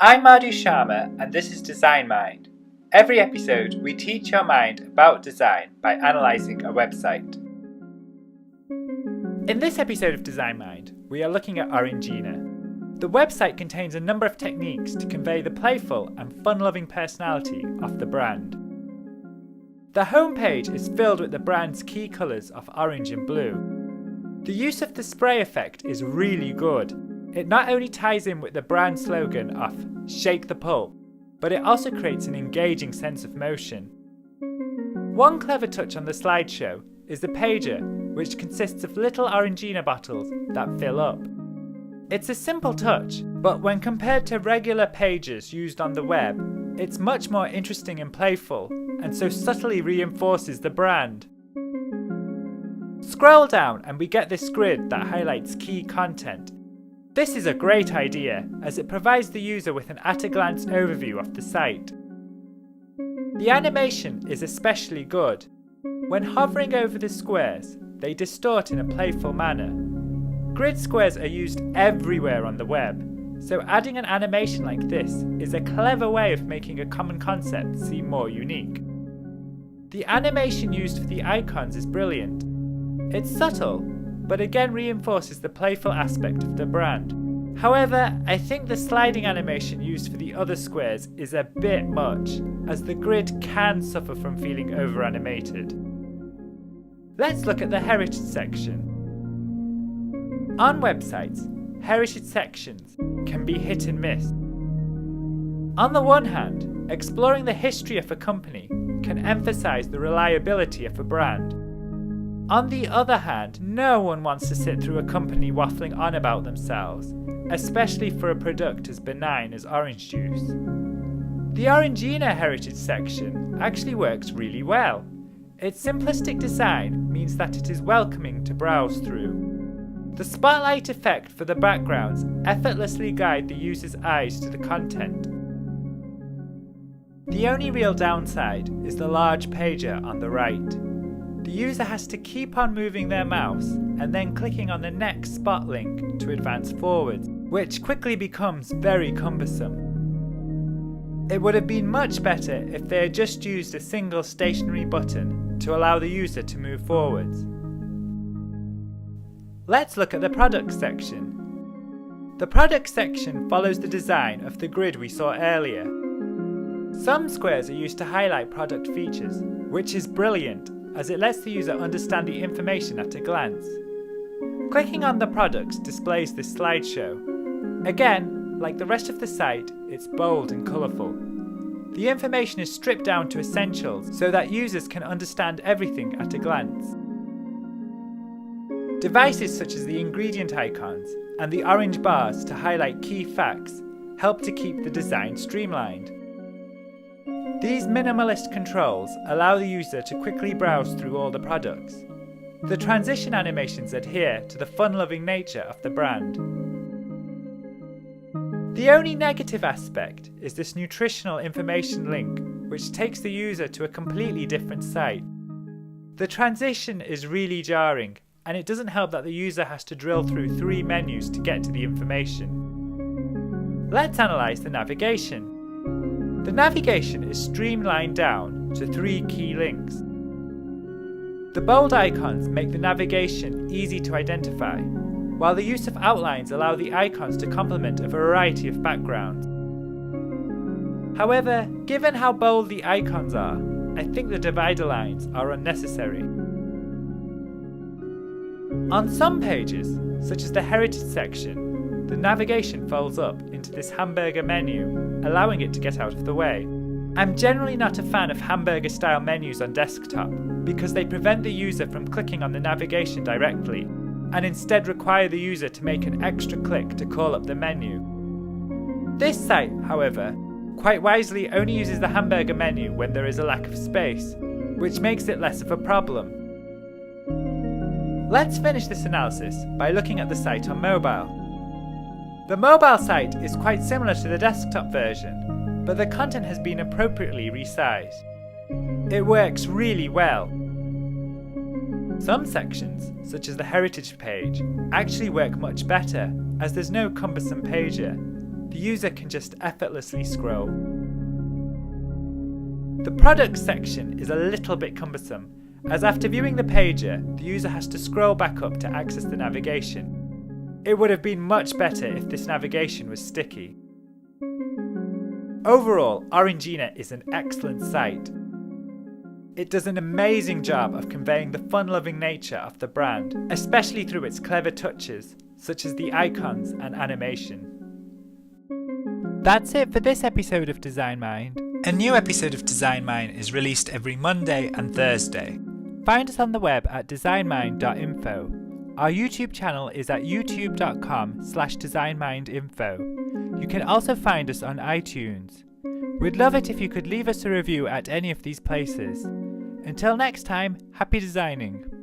I'm Madhu Sharma and this is Design Mind. Every episode we teach your mind about design by analysing a website. In this episode of Design Mind, we are looking at Orangina. The website contains a number of techniques to convey the playful and fun-loving personality of the brand. The homepage is filled with the brand's key colours of orange and blue. The use of the spray effect is really good. It not only ties in with the brand slogan of "Shake the Pulp", but it also creates an engaging sense of motion. One clever touch on the slideshow is the pager, which consists of little Orangina bottles that fill up. It's a simple touch, but when compared to regular pages used on the web, it's much more interesting and playful, and so subtly reinforces the brand. Scroll down and we get this grid that highlights key content. This is a great idea, as it provides the user with an at-a-glance overview of the site. The animation is especially good. When hovering over the squares, they distort in a playful manner. Grid squares are used everywhere on the web, so adding an animation like this is a clever way of making a common concept seem more unique. The animation used for the icons is brilliant. It's subtle, but again reinforces the playful aspect of the brand. However, I think the sliding animation used for the other squares is a bit much, as the grid can suffer from feeling over-animated. Let's look at the heritage section. On websites, heritage sections can be hit and miss. On the one hand, exploring the history of a company can emphasize the reliability of a brand. On the other hand, no one wants to sit through a company waffling on about themselves, especially for a product as benign as orange juice. The Orangina heritage section actually works really well. Its simplistic design means that it is welcoming to browse through. The spotlight effect for the backgrounds effortlessly guide the user's eyes to the content. The only real downside is the large pager on the right. The user has to keep on moving their mouse and then clicking on the next spot link to advance forwards, which quickly becomes very cumbersome. It would have been much better if they had just used a single stationary button to allow the user to move forwards. Let's look at the product section. The product section follows the design of the grid we saw earlier. Some squares are used to highlight product features, which is brilliant, as it lets the user understand the information at a glance. Clicking on the products displays this slideshow. Again, like the rest of the site, it's bold and colourful. The information is stripped down to essentials so that users can understand everything at a glance. Devices such as the ingredient icons and the orange bars to highlight key facts help to keep the design streamlined. These minimalist controls allow the user to quickly browse through all the products. The transition animations adhere to the fun-loving nature of the brand. The only negative aspect is this nutritional information link, which takes the user to a completely different site. The transition is really jarring, and it doesn't help that the user has to drill through 3 menus to get to the information. Let's analyse the navigation. The navigation is streamlined down to 3 key links. The bold icons make the navigation easy to identify, while the use of outlines allow the icons to complement a variety of backgrounds. However, given how bold the icons are, I think the divider lines are unnecessary. On some pages, such as the heritage section, the navigation folds up into this Hamburger Menu, allowing it to get out of the way. I'm generally not a fan of hamburger-style menus on desktop because they prevent the user from clicking on the navigation directly, and instead require the user to make an extra click to call up the menu. This site, however, quite wisely only uses the Hamburger Menu when there is a lack of space, which makes it less of a problem. Let's finish this analysis by looking at the site on mobile. The mobile site is quite similar to the desktop version, but the content has been appropriately resized. It works really well. Some sections, such as the heritage page, actually work much better, as there's no cumbersome pager. the user can just effortlessly scroll. The products section is a little bit cumbersome, as after viewing the pager, the user has to scroll back up to access the navigation. It would have been much better if this navigation was sticky. Overall, Orangina is an excellent site. It does an amazing job of conveying the fun-loving nature of the brand, especially through its clever touches, such as the icons and animation. That's it for this episode of Design Mind. A new episode of Design Mind is released every Monday and Thursday. Find us on the web at designmind.info. Our YouTube channel is at youtube.com/designmindinfo. You can also find us on iTunes. We'd love it if you could leave us a review at any of these places. Until next time, happy designing!